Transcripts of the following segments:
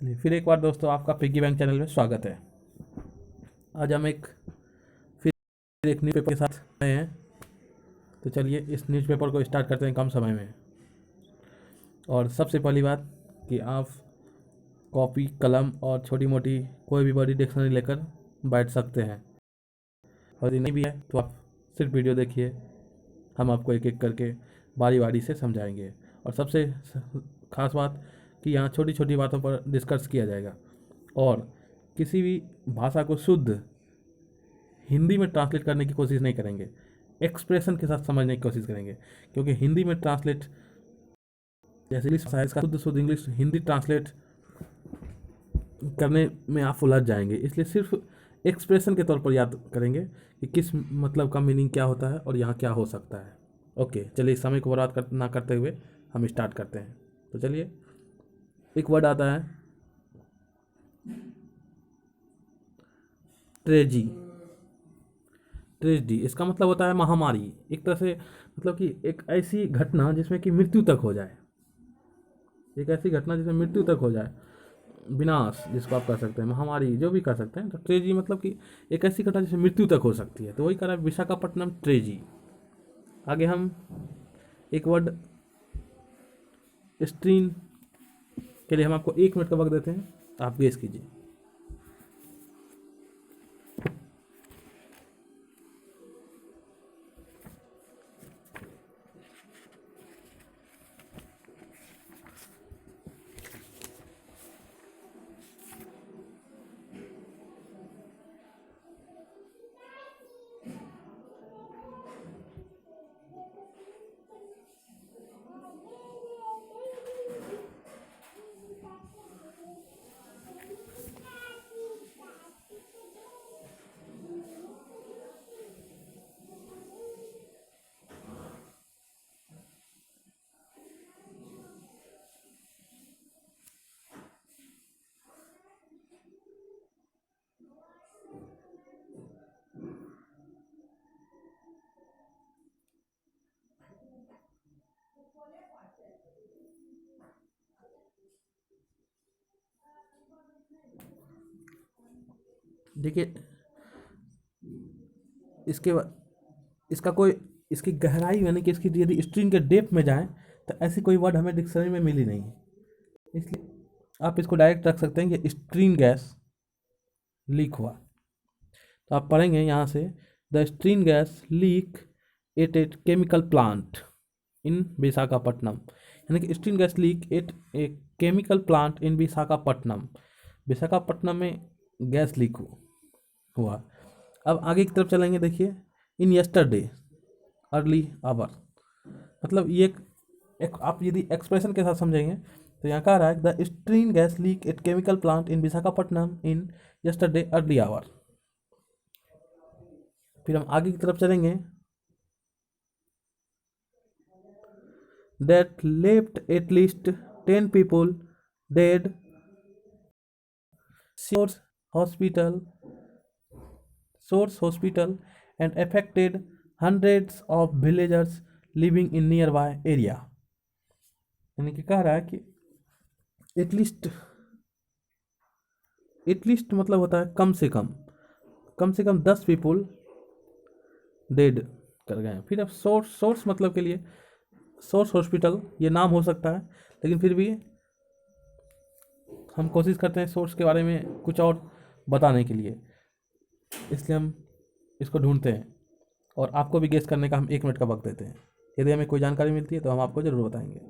चलिए फिर एक बार दोस्तों आपका पिग्गी बैंक चैनल में स्वागत है। आज हम फिर एक न्यूज़पेपर के साथ आए हैं। तो चलिए इस न्यूज़पेपर को स्टार्ट करते हैं कम समय में। और सबसे पहली बात कि आप कॉपी कलम और छोटी मोटी कोई भी बड़ी डिक्शनरी लेकर बैठ सकते हैं, और यदि नहीं भी है तो आप सिर्फ वीडियो देखिए, हम आपको एक एक करके बारी बारी से समझाएंगे। और सबसे खास बात कि यहाँ छोटी छोटी बातों पर डिस्कस किया जाएगा, और किसी भी भाषा को शुद्ध हिंदी में ट्रांसलेट करने की कोशिश नहीं करेंगे, एक्सप्रेशन के साथ समझने की कोशिश करेंगे। क्योंकि हिंदी में ट्रांसलेट जैसे इंग्लिश भाषा है, इसका शुद्ध शुद्ध इंग्लिश हिंदी ट्रांसलेट करने में आप उलझ जाएंगे। इसलिए सिर्फ एक्सप्रेशन के तौर पर याद करेंगे कि किस मतलब का मीनिंग क्या होता है और यहाँ क्या हो सकता है। ओके, चलिए समय को बर्बाद ना करते हुए हम स्टार्ट करते हैं। तो चलिए, एक वर्ड आता है ट्रेजी। ट्रेजिडी, इसका मतलब होता है महामारी। एक तरह से मतलब कि एक ऐसी घटना जिसमें कि मृत्यु तक हो जाए, एक ऐसी घटना जिसमें मृत्यु तक हो जाए, विनाश जिसको आप कह सकते हैं, महामारी जो भी कह सकते हैं। तो ट्रेजी मतलब कि एक ऐसी घटना जिसमें मृत्यु तक हो सकती है। तो वही कह रहा है विशाखापट्टनम ट्रेजी। आगे हम एक वर्ड स्ट्रीन के लिए हम आपको 1 मिनट का वक्त देते हैं, आप गेस कीजिए। देखिए, इसके बाद इसका कोई इसकी गहराई यानी कि इसकी यदि स्ट्रिंग के डेप्थ में जाएं तो ऐसी कोई वर्ड हमें डिक्शनरी में मिली नहीं। इसलिए आप इसको डायरेक्ट रख सकते हैं कि स्ट्रीन गैस लीक हुआ। तो आप पढ़ेंगे यहाँ से, the styrene gas leak at a chemical plant in Visakhapatnam. यानी कि styrene gas leak at a chemical plant in Visakhapatnam. Visakhapatnam में गैस लीक हुआ। अब आगे की तरफ चलेंगे, देखिए, इन यस्टरडे अर्ली आवर। मतलब ये एक आप यदि एक्सप्रेशन के साथ समझेंगे तो यहाँ कह रहा है the styrene gas leak at chemical plant in Visakhapatnam in yesterday early hour. फिर हम आगे की तरफ चलेंगे, that left at least 10 people dead, source hospital and affected hundreds of villagers living in nearby area। यानी कि कह रहा है कि एटलीस्ट मतलब होता है कम से कम 10 पीपल डेड कर गए। फिर अब सोर्स मतलब के लिए सोर्स हॉस्पिटल ये नाम हो सकता है, लेकिन फिर भी हम कोशिश करते हैं सोर्स के बारे में कुछ और बताने के लिए, इसलिए हम इसको ढूंढते हैं और आपको भी गेस करने का हम 1 मिनट का वक्त देते हैं। यदि हमें कोई जानकारी मिलती है तो हम आपको ज़रूर बताएंगे।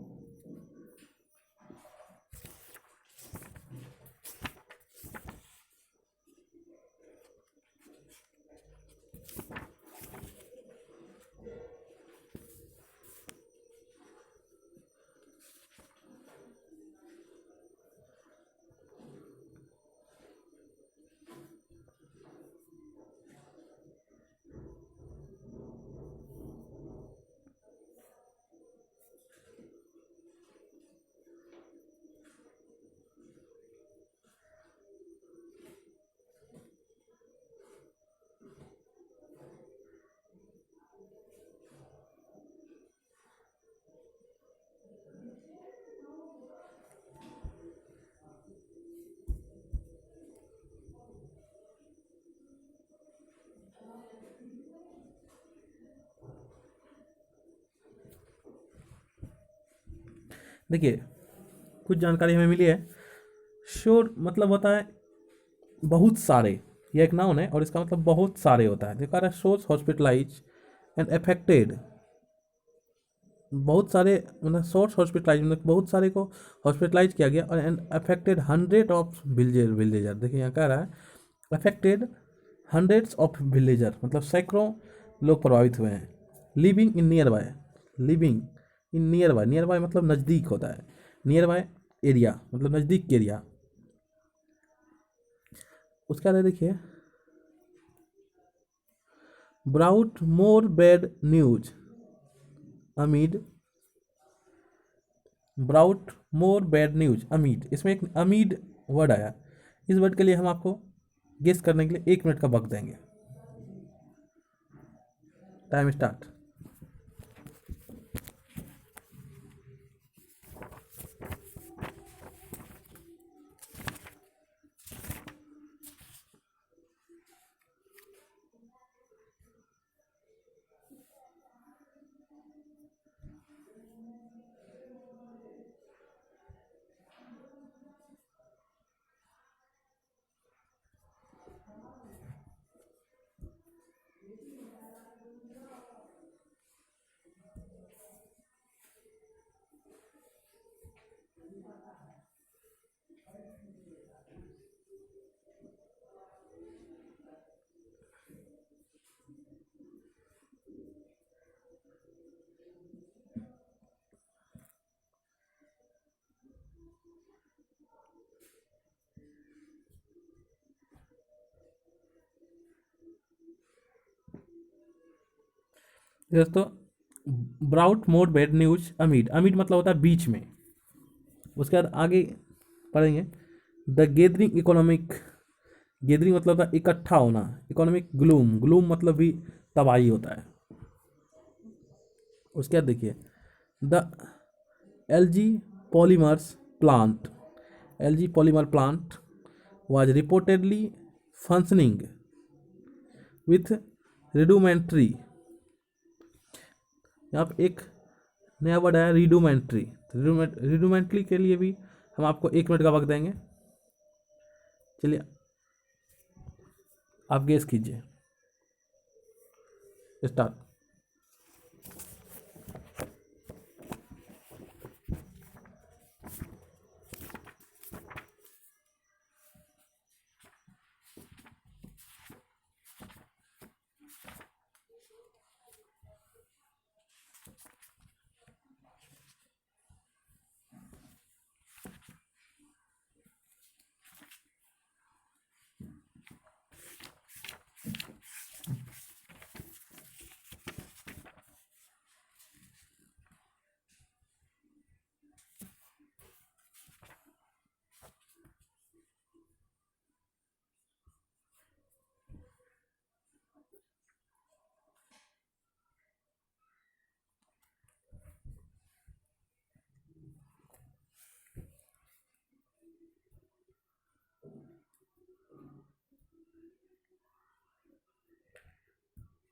देखिए कुछ जानकारी हमें मिली है। श्योर मतलब होता है बहुत सारे, ये एक नाउन है और इसका मतलब बहुत सारे होता है। देखा रहा है शोज हॉस्पिटलाइज एंड अफेक्टेड, बहुत सारे मतलब सोर्स हॉस्पिटलाइज मतलब बहुत सारे को हॉस्पिटलाइज किया गया और and affected hundred of villager. देखिए यहाँ कह रहा है अफेक्टेड हंड्रेड्स ऑफ विलेजर, मतलब सैकड़ों लोग प्रभावित हुए हैं। Living in near by, living in near by, near by मतलब नज़दीक होता है, नियर बाय एरिया मतलब नज़दीक के एरिया। उसके बाद देखिए brought more bad news amid, brought more bad news amid, इसमें एक अमीड वर्ड आया। इस वर्ड के लिए हम आपको गेस करने के लिए 1 मिनट का वक्त देंगे। Time start. दोस्तों ब्राउट मोर बैड न्यूज अमीड, अमीड मतलब होता है बीच में। उसके बाद आगे पढ़ेंगे द गेदरिंग इकोनॉमिक, गेदरिंग मतलब होता है इकट्ठा होना, इकोनॉमिक ग्लूम, ग्लूम मतलब भी तबाही होता है। उसके बाद देखिए the LG polymers plant, LG polymer plant was reportedly functioning with rudimentary, यहाँ पे एक नया वर्ड आया रिडूमेंट्री। रिडूमेंट्री के लिए भी हम आपको 1 मिनट का वक्त देंगे। चलिए आप गेस कीजिए, स्टार्ट।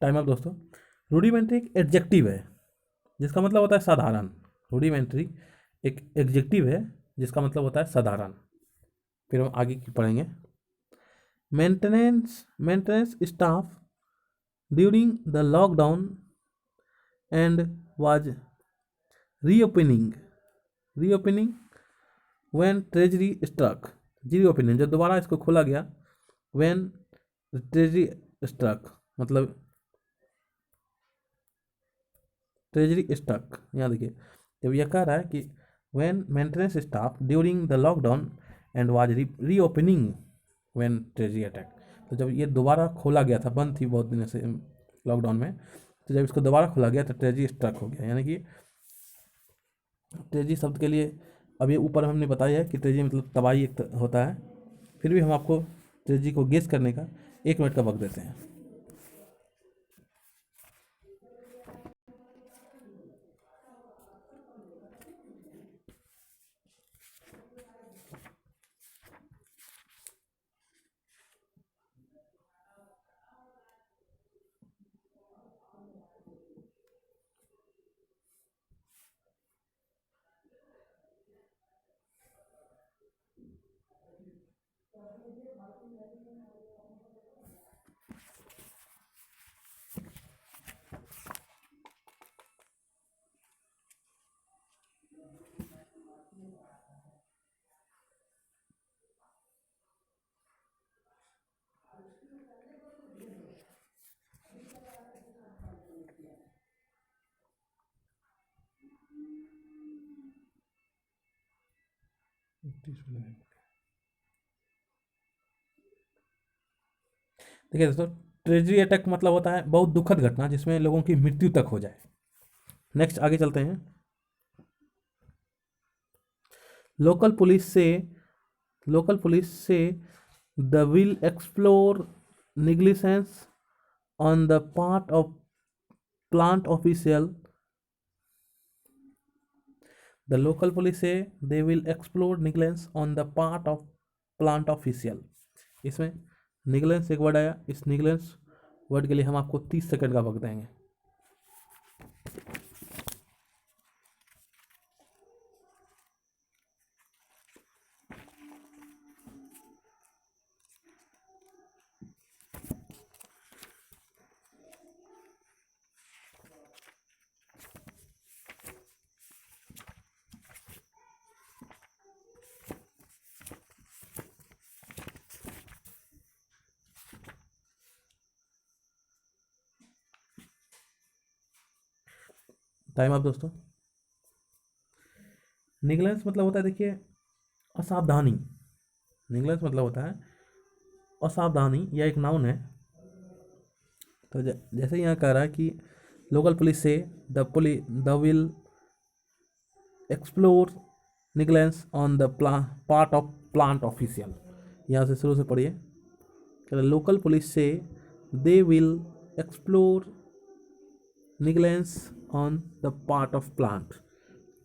टाइम अप दोस्तों। रूडिमेंट्री एक एडजेक्टिव है जिसका मतलब होता है साधारण। रूडिमेंट्री एक एडजेक्टिव है जिसका मतलब होता है साधारण। फिर हम आगे की पढ़ेंगे। Maintenance staff during the lockdown and was reopening, reopening when treasury struck, reopening जब दोबारा इसको खोला गया, व्हेन ट्रेजरी स्ट्रक मतलब ट्रेजरी स्टक। यहाँ देखिए जब यह कह रहा है कि when maintenance staff during the lockdown and was reopening when treasury attack, तो जब ये दोबारा खोला गया था, बंद थी बहुत दिनों से लॉकडाउन में, तो जब इसको दोबारा खोला गया तो ट्रेजरी स्ट्रक हो गया। यानी कि ट्रेजरी शब्द के लिए अब ये ऊपर हमने बताया है कि ट्रेजरी मतलब तबाही एक होता है। फिर भी हम आपको ट्रेजरी को गेस करने का 1 मिनट का वक्त देते हैं। देखिए दोस्तों, ट्रेजरी अटैक मतलब होता है बहुत दुखद घटना जिसमें लोगों की मृत्यु तक हो जाए। नेक्स्ट आगे चलते हैं। लोकल पुलिस से लोकल पुलिस से the will explore negligence on the part of plant official. The local police say they will explore negligence on the part of plant official. इसमें negligence एक वर्ड आया, इस negligence word के लिए हम आपको 30 सेकंड का वक्त देंगे। टाइम आप दोस्तों। निगलेंस मतलब होता है, देखिए, असावधानी। निगलेंस मतलब होता है असावधानी, या एक नाउन है। तो जैसे यहाँ कह रहा है कि लोकल पुलिस से the will explore negligence on the part of plant official. यहाँ से शुरू से पढ़िए। लोकल पुलिस से they will explore negligence on the part of plant.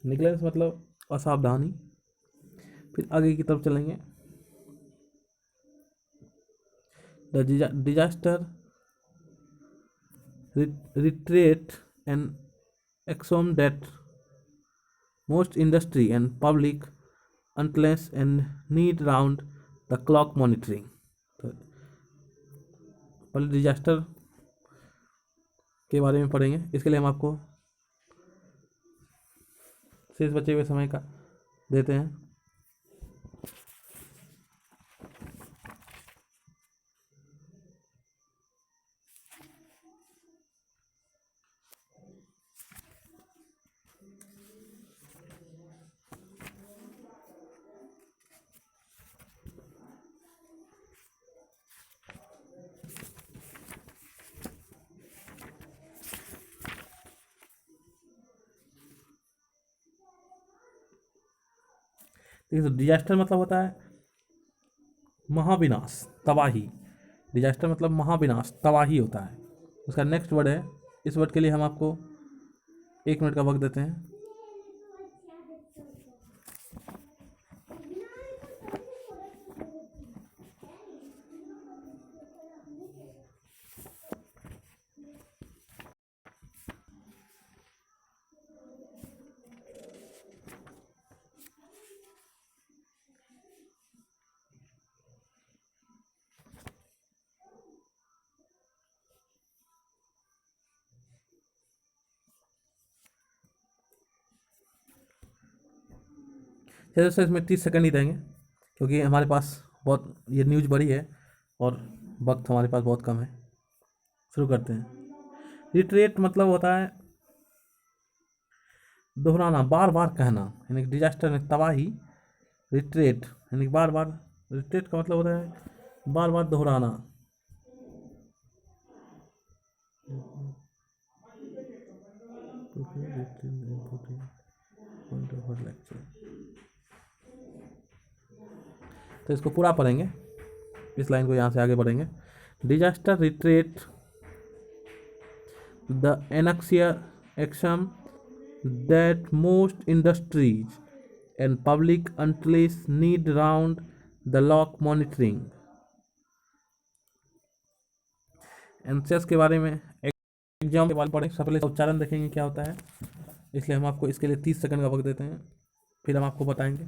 Negligence मतलब असावधानी। फिर आगे की तरफ चलेंगे। The disaster retreat and axiom that most industry and public unless and need round the clock monitoring. तो पहले डिजास्टर के बारे में पढ़ेंगे। इसके लिए हम आपको शेष बचे हुए समय का देते हैं। देखिए, तो डिजास्टर मतलब होता है महाविनाश, तबाही। डिजास्टर मतलब महाविनाश, तबाही होता है। उसका नेक्स्ट वर्ड है, इस वर्ड के लिए हम आपको 1 मिनट का वक्त देते हैं। चलिए सर, इसमें 30 सेकंड ही देंगे क्योंकि हमारे पास बहुत ये न्यूज़ बड़ी है और वक्त हमारे पास बहुत कम है। शुरू करते हैं। रिट्रेट मतलब होता है दोहराना, बार बार कहना, यानी डिजास्टर में तबाही। रिट्रेट यानी बार बार, रिट्रेट का मतलब होता है बार बार दोहराना। तो इसको पूरा पढ़ेंगे, इस लाइन को यहाँ से आगे बढ़ेंगे। Disaster retreat the anxiety action that most industries and public entities need round the clock monitoring। NCS के बारे में एग्जाम के बारे में पढ़ें। सबसे पहले उच्चारण देखेंगे क्या होता है, इसलिए हम आपको इसके लिए 30 सेकंड का वक्त देते हैं, फिर हम आपको बताएंगे।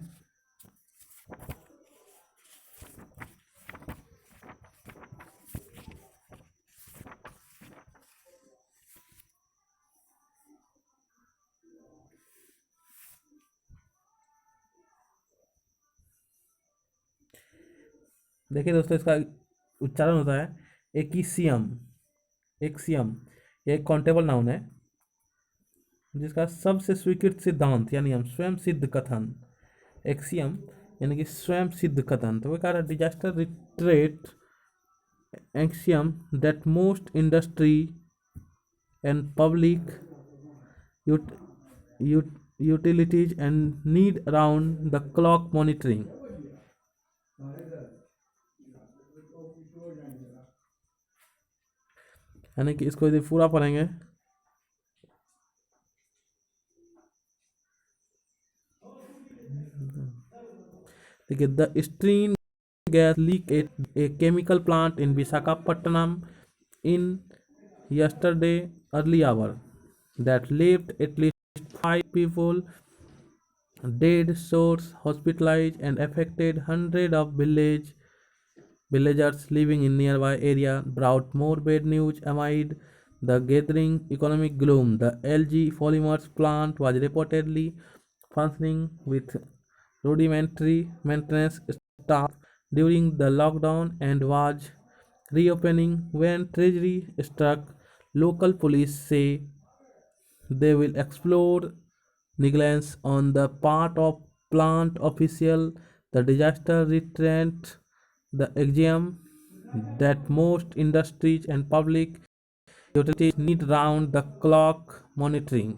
देखिए दोस्तों, इसका उच्चारण होता है एकिसियम। एक्सियम यह एक काउंटेबल नाउन है जिसका सबसे स्वीकृत सिद्धांत या नियम स्वयं सिद्ध कथन, एक्सियम यानी कि स्वयं सिद्ध कथन। तो वो कह रहा है disaster retreat axiom that most industry and public utilities and need around the clock monitoring। यानी कि इसको यदि पूरा पढ़ेंगे, देखिए the stream gas leak at a chemical plant in Visakhapatnam in yesterday early hour that left at least 5 people dead, source hospitalized, and affected hundreds of villagers living in nearby area. Brought more bad news amid the gathering economic gloom. The LG Polymers plant was reportedly functioning with rudimentary maintenance staff during the lockdown and was reopening when tragedy struck. Local police say they will explore negligence on the part of plant official. The disaster retrained the exam that most industries and public utilities need round the clock monitoring।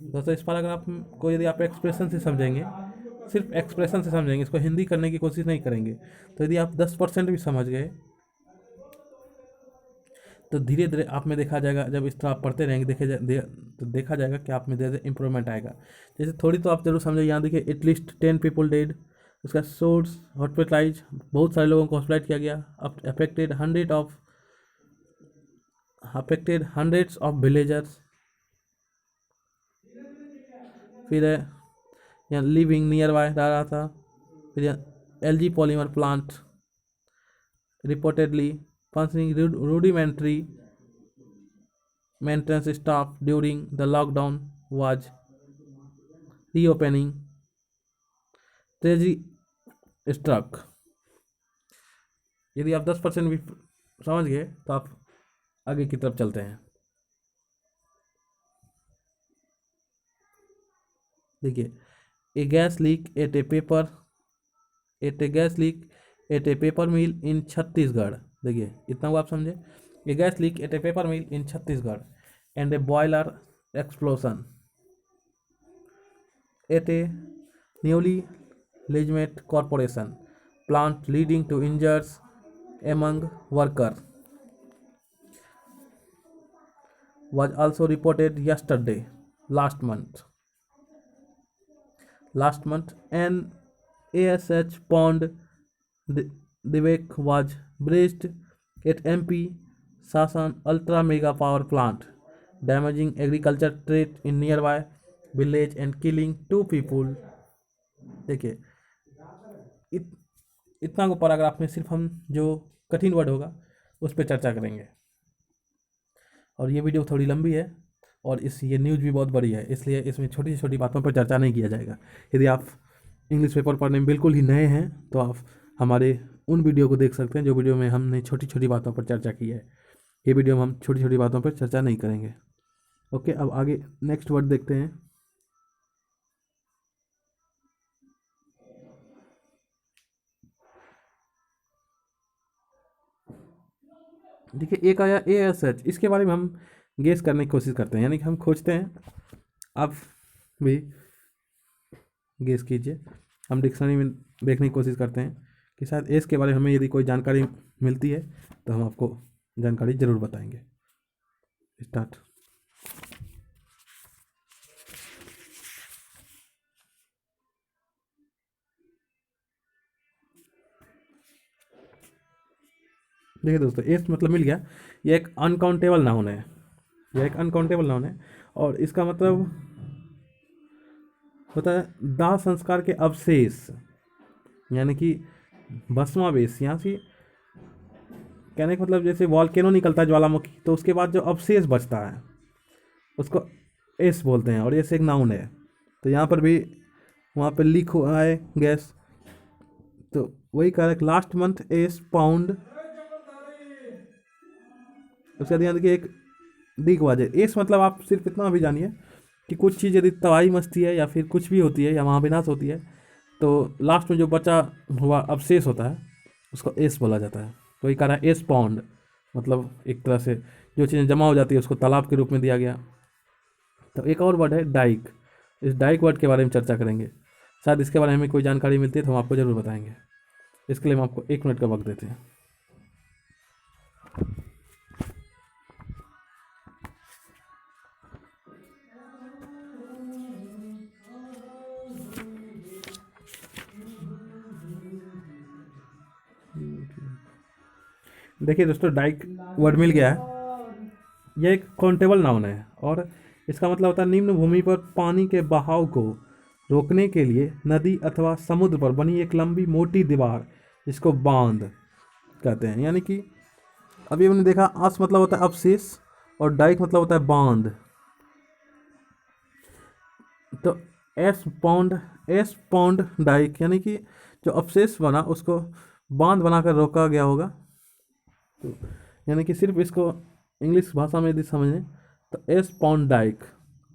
दोस्तों इस paragraph को यदि आप expression से समझेंगे, सिर्फ expression से समझेंगे, इसको हिंदी करने की कोशिश नहीं करेंगे, तो यदि आप 10% भी समझ गए तो धीरे धीरे आप में देखा जाएगा, जब इस तरह आप पढ़ते रहेंगे तो देखा जाएगा कि आप में धीरे धीरे इंप्रूवमेंट आएगा। जैसे थोड़ी तो आप जरूर समझे, यहाँ देखिए एटलीस्ट 10 पीपल डेड, उसका सोर्स हॉस्पिटलाइज, बहुत सारे लोगों को हॉस्पिटलाइज किया गया, अफेक्टेड हंड्रेड्स ऑफ विलेजर्स। फिर यहाँ लिविंग नियर बाय रह रहा था। फिर LG polymer plant reportedly functioning rudimentary maintenance staff during the lockdown was reopening, tragedy struck। यदि आप 10% भी समझ गए तो आप आगे की तरफ चलते हैं। देखिए a gas leak at a paper mill in Chhattisgarh. देखिए इतना वो आप समझे, a gas leak at a paper mill in Chhattisgarh and a boiler explosion at a newly legitimate corporation plant leading to injuries among workers was also reported last month an ASH pond Divek was breached at MP Sasan ultra mega power plant, damaging agriculture trade in nearby village and killing 2 people। देखिए इतना को paragraph में सिर्फ हम जो कठिन word होगा उस पर चर्चा करेंगे। और ये वीडियो थोड़ी लंबी है और ये न्यूज़ भी बहुत बड़ी है, इसलिए इसमें छोटी छोटी बातों पर चर्चा नहीं किया जाएगा। यदि आप इंग्लिश पेपर पढ़ने में बिल्कुल ही नए हैं तो आप हमारे उन वीडियो को देख सकते हैं जो वीडियो में हमने छोटी छोटी बातों पर चर्चा की है। ये वीडियो में हम छोटी छोटी बातों पर चर्चा नहीं करेंगे। ओके, अब आगे नेक्स्ट वर्ड देखते हैं। देखिए एक आया ASH, इसके बारे में हम गेस करने की कोशिश करते हैं, यानी कि हम खोजते हैं। आप भी गेस कीजिए, हम डिक्शनरी में देखने की कोशिश करते हैं कि शायद एस के बारे में हमें यदि कोई जानकारी मिलती है तो हम आपको जानकारी ज़रूर बताएंगे। स्टार्ट। देखिए दोस्तों, एस मतलब मिल गया। ये एक अनकाउंटेबल नाउन है, और इसका मतलब होता है दाह संस्कार के अवशेष, यानी कि भस्मावेश। यहाँ से कहने का मतलब जैसे वॉल्केनो निकलता है ज्वालामुखी, तो उसके बाद जो अवशेष बचता है उसको एस बोलते हैं, और एस एक नाउन है। तो यहाँ पर भी वहाँ पर लीक हुआ है गैस, तो वही कह रहा है लास्ट मंथ एस पाउंड, उसके बाद यहाँ देखिए एक डी के बाद है एस, मतलब आप सिर्फ इतना भी जानिए कि कुछ चीज़ यदि तबाही मचती है या फिर कुछ भी होती है या महाविनाश होती है, तो लास्ट में जो बचा हुआ अवशेष होता है उसको एस बोला जाता है। तो वही कह रहा है एस पाउंड, मतलब एक तरह से जो चीज़ें जमा हो जाती है उसको तालाब के रूप में दिया गया। तो एक और वर्ड है डाइक, इस डाइक वर्ड के बारे में चर्चा करेंगे, शायद इसके बारे में हमें कोई जानकारी मिलती है तो हम आपको ज़रूर बताएंगे। इसके लिए हम आपको 1 मिनट का वक्त देते हैं। देखिए दोस्तों, डाइक वर्ड मिल गया है। यह एक काउंटेबल नाउन है और इसका मतलब होता है निम्न भूमि पर पानी के बहाव को रोकने के लिए नदी अथवा समुद्र पर बनी एक लंबी मोटी दीवार, जिसको बांध कहते हैं। यानी कि अभी हमने देखा अस मतलब होता है अवशेष और डाइक मतलब होता है बांध। तो एस पाउंड डाइक यानी कि जो अवशेष बना उसको बांध बनाकर रोका गया होगा। तो यानी कि सिर्फ इसको इंग्लिश भाषा में यदि समझें तो एस पाउंड डाइक,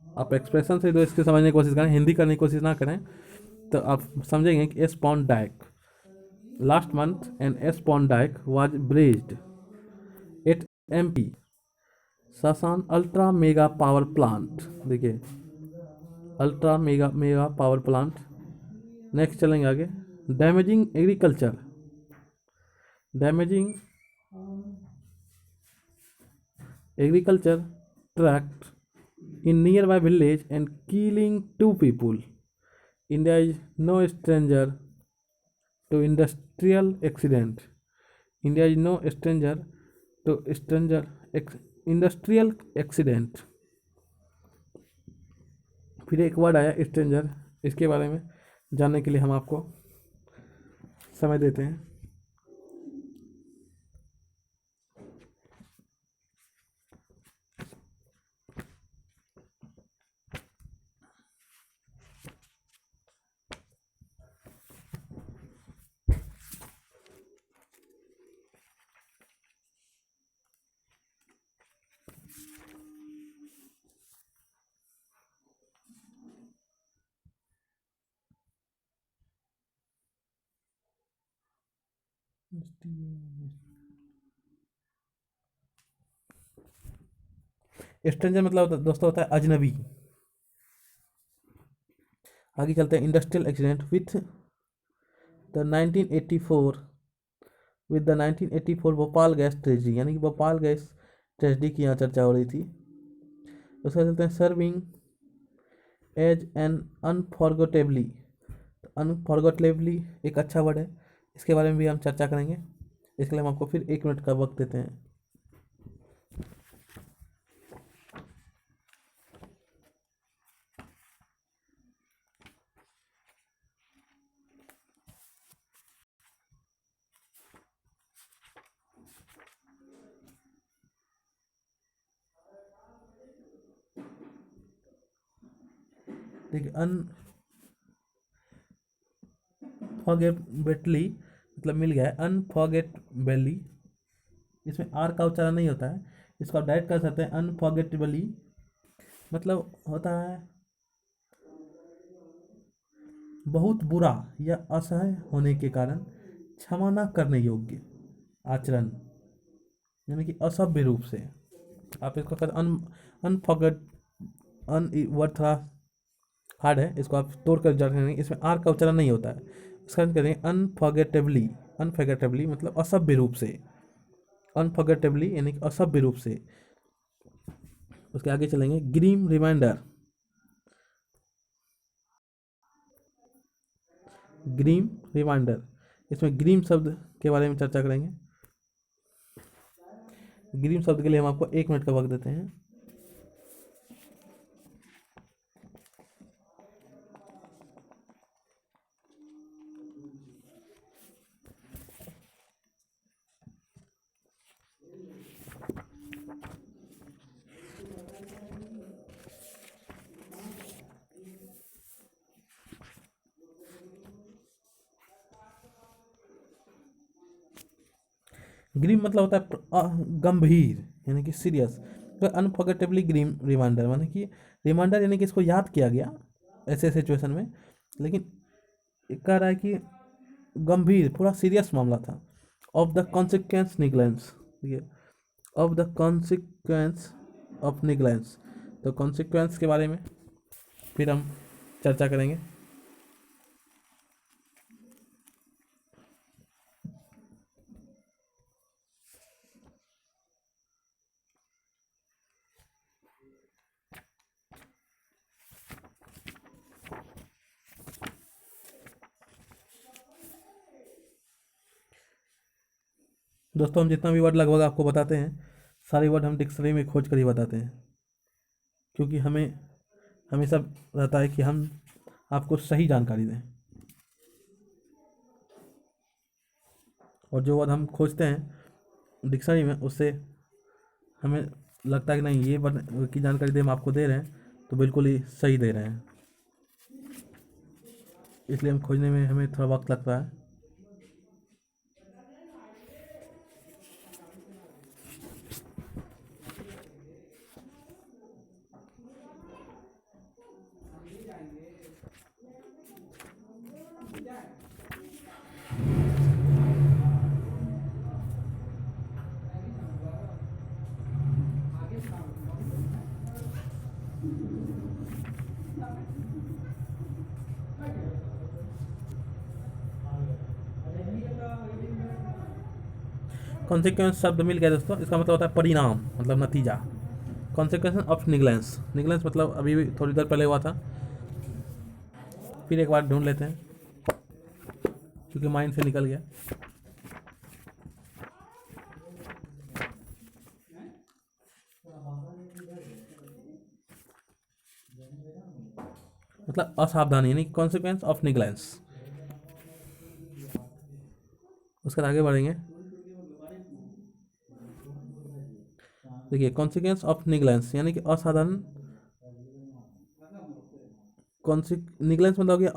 आप एक्सप्रेशन से तो इसके समझने की कोशिश करें, हिंदी करने की कोशिश ना करें, तो आप समझेंगे कि ash pond dyke last month and ash pond dyke was breached at MP Sasan ultra mega power plant. देखिए ultra mega power plant. Next चलेंगे आगे, damaging agriculture, damaging agriculture tract in nearby village and killing 2 people. India is no stranger to industrial accident. India is no stranger to industrial accident. फिर एक word आया stranger, इसके बारे में जानने के लिए हम आपको समय देते हैं। स्ट्रेंजर मतलब दोस्तों होता है अजनबी। आगे चलते हैं, industrial accident the 1984 with the 1984 Bhopal gas tragedy, यानी कि भोपाल गैस ट्रेजडी की यहाँ चर्चा हो रही थी। उसका चलते हैं सर्विंग एज एन अनफॉरगेटेबली। अनफॉरगेटेबली एक अच्छा वर्ड है, इसके बारे में भी हम चर्चा करेंगे। इसके लिए हम आपको फिर 1 मिनट का वक्त देते हैं। देखिए अनफॉरगेटेबली मतलब मिल गया है अनफॉरगेटेबली, इसमें आर का उच्चारण नहीं होता है, इसको आप डायरेक्ट कर सकते हैं अनफॉरगेटेबली, मतलब होता है बहुत बुरा या असह्य होने के कारण क्षमा न करने योग्य आचरण, यानी कि असभ्य रूप से। आप इसको कर अनफॉरगेट अन वर्ड थोड़ा हार्ड है, इसको आप तोड़ कर जानेंगे, इसमें आर का उच्चारण नहीं होता है। इसका करेंगे अनफॉरगेटेबली, अनफॉरगेटेबली मतलब असभ्य रूप से, अनफॉरगेटेबली यानी कि असभ्य रूप से। उसके आगे चलेंगे, ग्रीम रिमाइंडर, ग्रीम रिमाइंडर, इसमें ग्रीम शब्द के बारे में चर्चा करेंगे। ग्रीम शब्द के लिए हम आपको 1 मिनट का वक्त देते हैं। ग्रीम मतलब होता है गंभीर, यानी कि सीरियस। तो अनफॉरगेटेबली ग्रीम रिमाइंडर माने कि रिमाइंडर यानी कि इसको याद किया गया ऐसे सिचुएशन में, लेकिन कह रहा है कि गंभीर पूरा सीरियस मामला था। ऑफ द कॉन्सिक्वेंस निगलेंस, ठीक है, ऑफ द कॉन्सिक्वेंस ऑफ निगलेंस, तो कॉन्सिक्वेंस के बारे में फिर हम चर्चा करेंगे। दोस्तों हम जितना भी वर्ड लगभग आपको बताते हैं, सारे वर्ड हम डिक्शनरी में खोज कर ही बताते हैं, क्योंकि हमें हमेशा रहता है कि हम आपको सही जानकारी दें। और जो वर्ड हम खोजते हैं डिक्शनरी में, उससे हमें लगता है कि नहीं, ये वर्ड की जानकारी दे हम आपको दे रहे हैं तो बिल्कुल ही सही दे रहे हैं, इसलिए हम खोजने में हमें थोड़ा वक्त लगता है। कॉन्सिक्वेंस शब्द मिल गया दोस्तों, इसका मतलब होता है परिणाम, मतलब नतीजा। कॉन्सिक्वेंस ऑफ निगलेंस, निगलेंस मतलब अभी भी थोड़ी देर पहले हुआ था, फिर एक बार ढूंढ लेते हैं क्योंकि माइंड से निकल गया। मतलब असावधानी, यानी कॉन्सिक्वेंस ऑफ निगलेंस। उसके बाद आगे बढ़ेंगे। देखिए कॉन्सिक्वेंस ऑफ निगलेंस यानी कि असाधारण, निगलेंस मतलब हो गया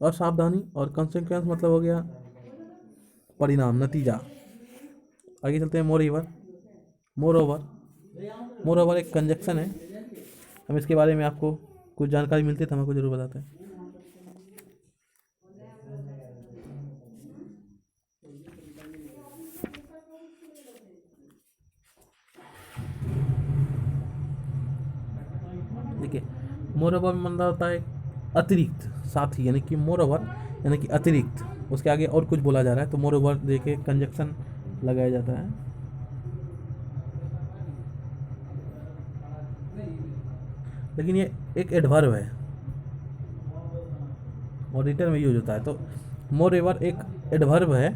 असावधानी, और कॉन्सिक्वेंस मतलब हो गया परिणाम, नतीजा। आगे चलते हैं। More over, more over, more over एक कंजक्शन है, हम इसके बारे में आपको कुछ जानकारी मिलती है तो हम आपको जरूर बताते हैं। देखिए मोर ओवर मतलब होता है अतिरिक्त, साथ ही, यानी कि मोर ओवर यानी कि अतिरिक्त, उसके आगे और कुछ बोला जा रहा है तो मोर ओवर देखिए कंजक्शन लगाया जाता है। लेकिन ये एक एडवर्ब है और रिटर्न में यूज होता है, तो मोर एवर एक एडवर्ब है,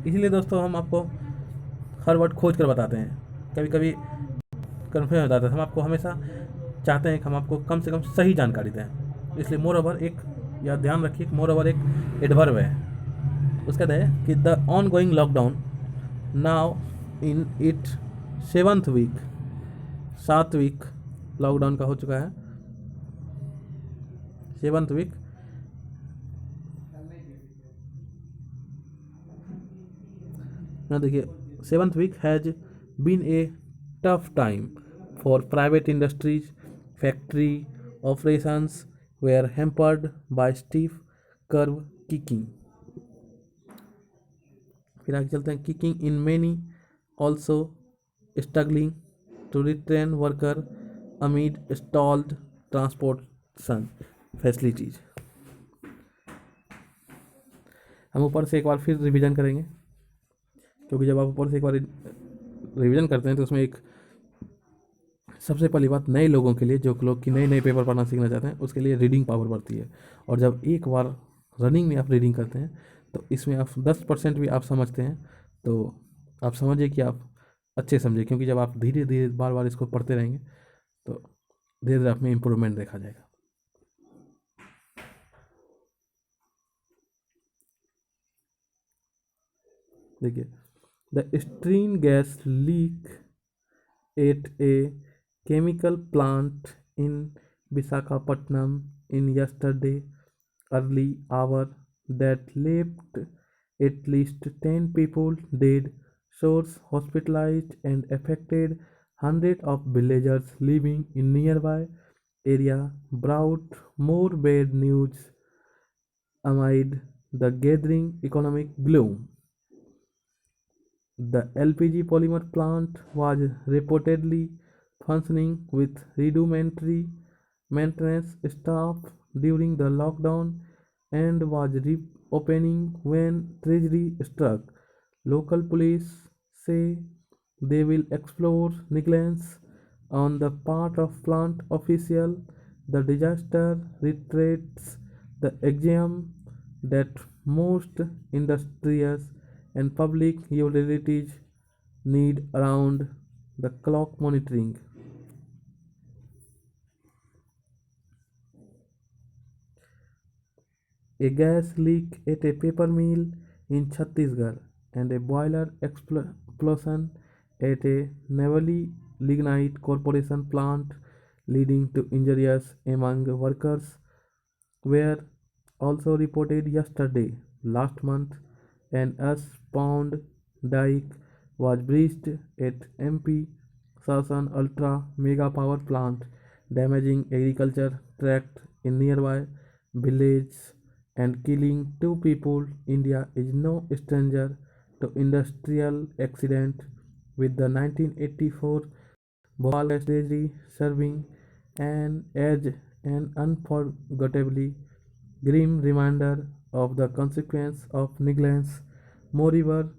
इसीलिए दोस्तों हम आपको हर वर्ड खोज कर बताते हैं। कभी कभी कन्फ्यूजन हो जाता है, हम आपको हमेशा चाहते हैं कि हम आपको कम से कम सही जानकारी दें, इसलिए मोर ओवर एक, या ध्यान रखिए मोर ओवर एक एडवर्ब है। उसका है कि the ongoing lockdown now in it 7th week, 7 week lockdown का हो चुका है, 7th वीक। now देखिए 7th week has been a tough time for private industries, factory operations were hampered by stiff curve kicking. फिर आगे चलते हैं। Kicking in many also struggling to retrain worker amid stalled transportation facilities. हम ऊपर से एक बार फिर रिवीजन करेंगे, क्योंकि जब आप ऊपर से एक बार रिवीजन करते हैं तो उसमें एक, सबसे पहली बात नए लोगों के लिए, जो लोग कि नए नए पेपर पढ़ना सीखना चाहते हैं, उसके लिए रीडिंग पावर बढ़ती है। और जब एक बार रनिंग में आप रीडिंग करते हैं तो इसमें आप 10% भी आप समझते हैं, तो आप समझिए कि आप अच्छे समझे, क्योंकि जब आप धीरे धीरे बार बार इसको पढ़ते रहेंगे तो धीरे धीरे आप में इम्प्रूवमेंट देखा जाएगा। देखिए the styrene gas leak at a chemical plant in Visakhapatnam in yesterday early hour that left at least 10 people dead, source hospitalized, and affected hundreds of villagers living in nearby area brought more bad news amid the gathering economic gloom. The LPG polymer plant was reportedly functioning with rudimentary maintenance staff during the lockdown and was reopening when tragedy struck. Local police say they will explore negligence on the part of plant official. The disaster reiterates the axiom that most industrious and public utilities need around the clock monitoring. A gas leak at a paper mill in Chhattisgarh and a boiler explosion at a Navali Lignite Corporation plant leading to injuries among workers were also reported yesterday. Last month, an S-pound dike was breached at MP Sasan Ultra Mega Power Plant, damaging agriculture tract in nearby villages and killing two people. India is no stranger to industrial accident, with the 1984 Bhopal gas tragedy serving as an unforgettably grim reminder of the consequence of negligence. Moreover,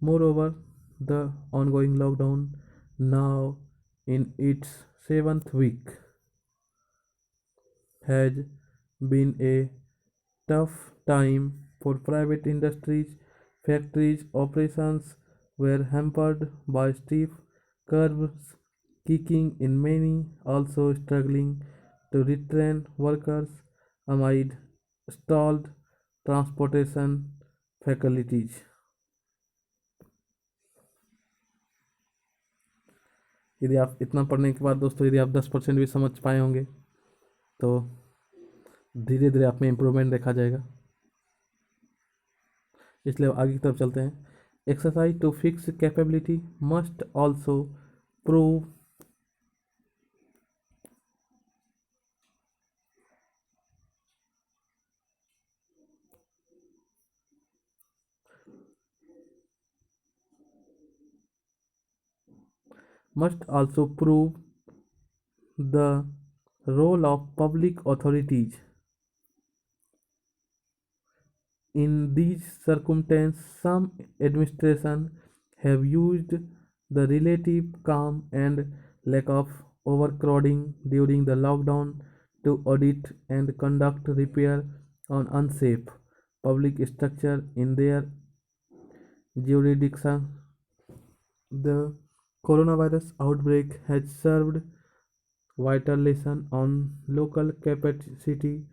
moreover, the ongoing lockdown, now in its seventh week, has been a tough time for private industries. Factories' operations were hampered by stiff curbs, kicking in many, also struggling to retrain workers amid stalled transportation facilities. यदि आप इतना पढ़ने के बाद दोस्तों यदि आप 10% भी समझ पाए होंगे तो धीरे धीरे आप में इम्प्रूवमेंट देखा जाएगा। इसलिए आगे की तरफ चलते हैं। Exercise to fix capability must also prove must also prove the role of public authorities. In these circumstances, some administrations have used the relative calm and lack of overcrowding during the lockdown to audit and conduct repair on unsafe public structure in their jurisdiction. The coronavirus outbreak has served vital lesson on local capacity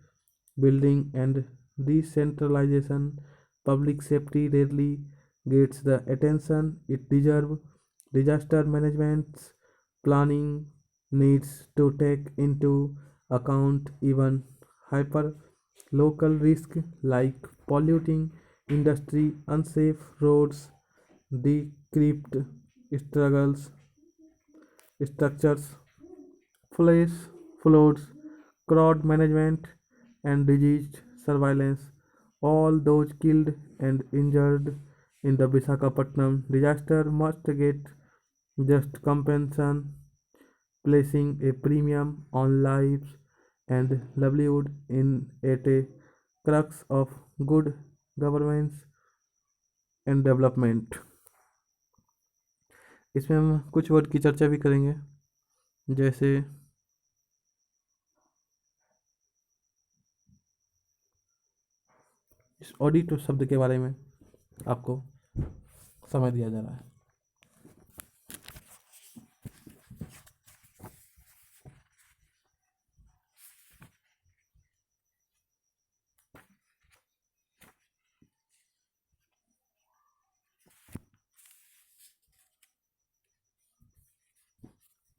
building and decentralization. Public safety rarely gets the attention it deserves. Disaster management planning needs to take into account even hyper local risk like polluting industry, unsafe roads, decrypt struggles structures, floods, crowd management, and disease surveillance. All those killed and injured in the Visakhapatnam disaster must get just compensation, placing a premium on lives and livelihood in at a crux of good governance and development. इसमें हम कुछ word की चर्चा भी करेंगे, जैसे इस audit शब्द के बारे में आपको समय दिया जा रहा है।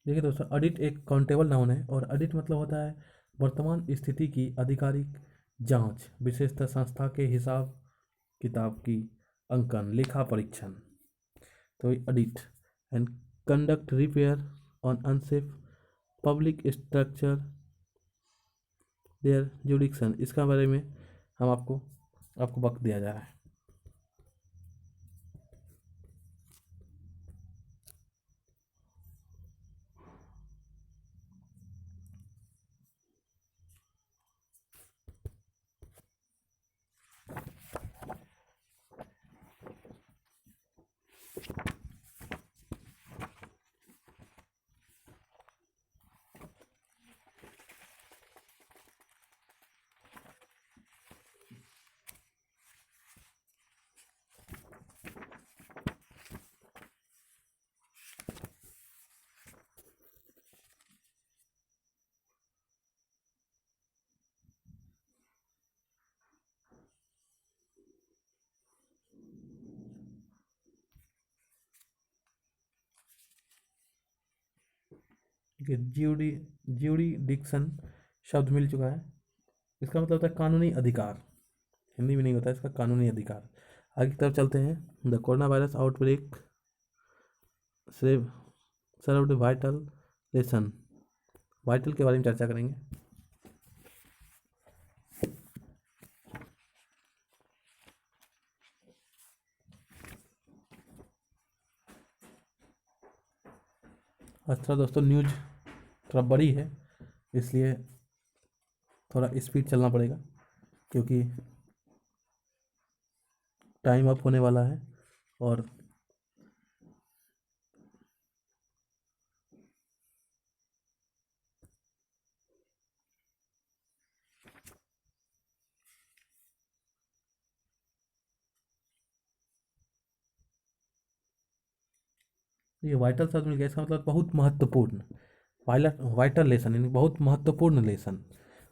देखिए दोस्तों, ऑडिट एक काउंटेबल नाउन है और ऑडिट मतलब होता है वर्तमान स्थिति की आधिकारिक जांच, विशेषतः संस्था के हिसाब किताब की अंकन, लेखा परीक्षण। तो audit and conduct repair on unsafe public structure their jurisdiction, इसका बारे में हम आपको वक्त दिया जा रहा है। ज्यूरिडिक्शन शब्द मिल चुका है। इसका मतलब होता है कानूनी अधिकार, हिंदी में नहीं होता है इसका कानूनी अधिकार। आगे की तरफ चलते हैं। The corona virus outbreak served vital lesson, vital के बारे में चर्चा करेंगे। अच्छा दोस्तों, न्यूज थोड़ा बड़ी है इसलिए थोड़ा स्पीड चलना पड़ेगा क्योंकि टाइम अप होने वाला है। और ये वाइटल शब्द मिल गया, इसका मतलब बहुत महत्वपूर्ण, वाइटल लेसन यानी बहुत महत्वपूर्ण लेसन।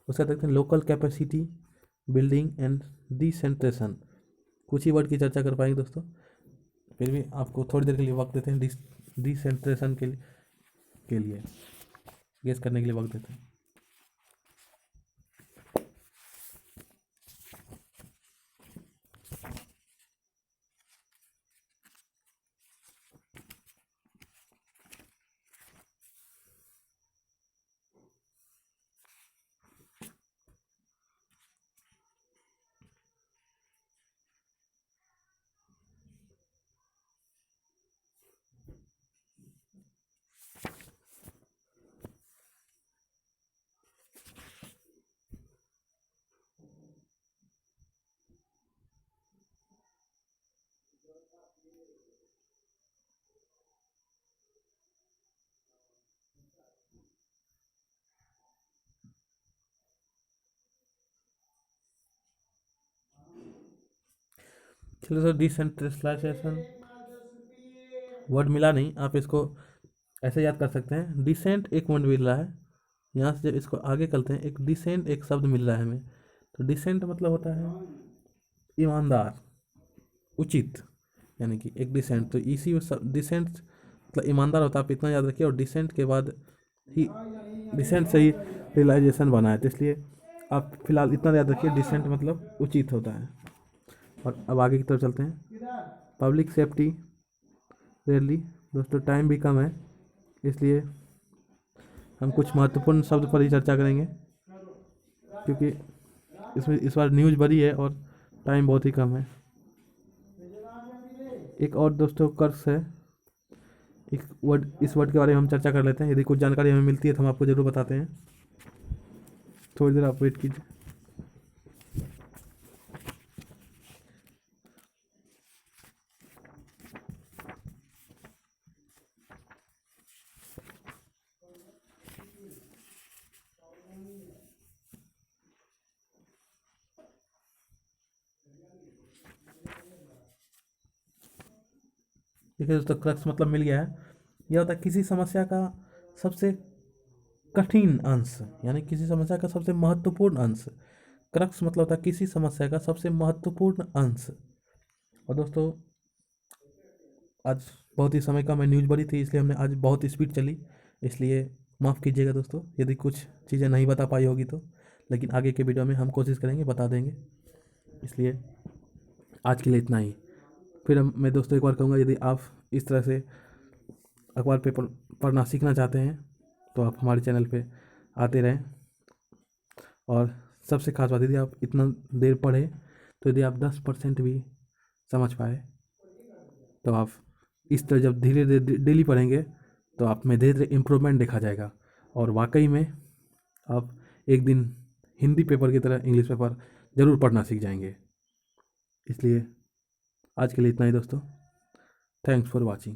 उसका देखते हैं लोकल कैपेसिटी बिल्डिंग एंड डिसेंट्रेशन। कुछ ही वर्ड की चर्चा कर पाएंगे दोस्तों, फिर भी आपको थोड़ी देर के लिए वक्त देते हैं डिसेंट्रेशन के लिए गेस करने के लिए वक्त देते हैं। चलो सर, डिसेंट्रलाइजेशन वर्ड मिला नहीं, आप इसको ऐसे याद कर सकते हैं। डिसेंट एक वर्ड मिल रहा है, यहाँ से जब इसको आगे करते हैं एक डिसेंट एक शब्द मिल रहा है हमें। तो डिसेंट मतलब होता है ईमानदार, उचित, यानी कि एक डिसेंट। तो इसी डिसेंट मतलब ईमानदार होता है, आप इतना याद रखिए। और डिसेंट के बाद ही डिसेंट से ही रियलाइजेशन बना है, तो इसलिए आप फिलहाल इतना याद रखिए, डिसेंट मतलब उचित होता है। और अब आगे की तरफ चलते हैं। पब्लिक सेफ्टी रेयरली, दोस्तों टाइम भी कम है इसलिए हम कुछ महत्वपूर्ण शब्द पर ही चर्चा करेंगे क्योंकि इसमें इस बार न्यूज़ बड़ी है और टाइम बहुत ही कम है। एक और दोस्तों कर्स है, एक वर्ड, इस वर्ड के बारे में हम चर्चा कर लेते हैं। यदि कुछ जानकारी हमें मिलती है तो हम आपको ज़रूर बताते हैं, थोड़ी देर आप वेट कीजिए। देखिए दोस्तों, क्रक्स मतलब मिल गया है। यह होता है किसी समस्या का सबसे कठिन अंश, यानी किसी समस्या का सबसे महत्वपूर्ण अंश। क्रक्स मतलब होता है किसी समस्या का सबसे महत्वपूर्ण अंश। और दोस्तों आज बहुत ही समय कम है, न्यूज़ बड़ी थी इसलिए हमने आज बहुत स्पीड चली, इसलिए माफ़ कीजिएगा दोस्तों यदि कुछ चीज़ें नहीं बता पाई होगी तो। लेकिन आगे के वीडियो में हम कोशिश करेंगे बता देंगे। इसलिए आज के लिए इतना ही। फिर मैं दोस्तों एक बार कहूँगा, यदि आप इस तरह से अखबार पेपर पढ़ना सीखना चाहते हैं तो आप हमारे चैनल पे आते रहें। और सबसे खास बात, यदि आप इतना देर पढ़े तो यदि आप 10% भी समझ पाए तो आप इस तरह जब धीरे धीरे डेली पढ़ेंगे तो आप में धीरे धीरे इम्प्रूवमेंट देखा जाएगा। और वाकई में आप एक दिन हिंदी पेपर की तरह इंग्लिश पेपर ज़रूर पढ़ना सीख जाएंगे। इसलिए आज के लिए इतना ही दोस्तों। Thanks for watching.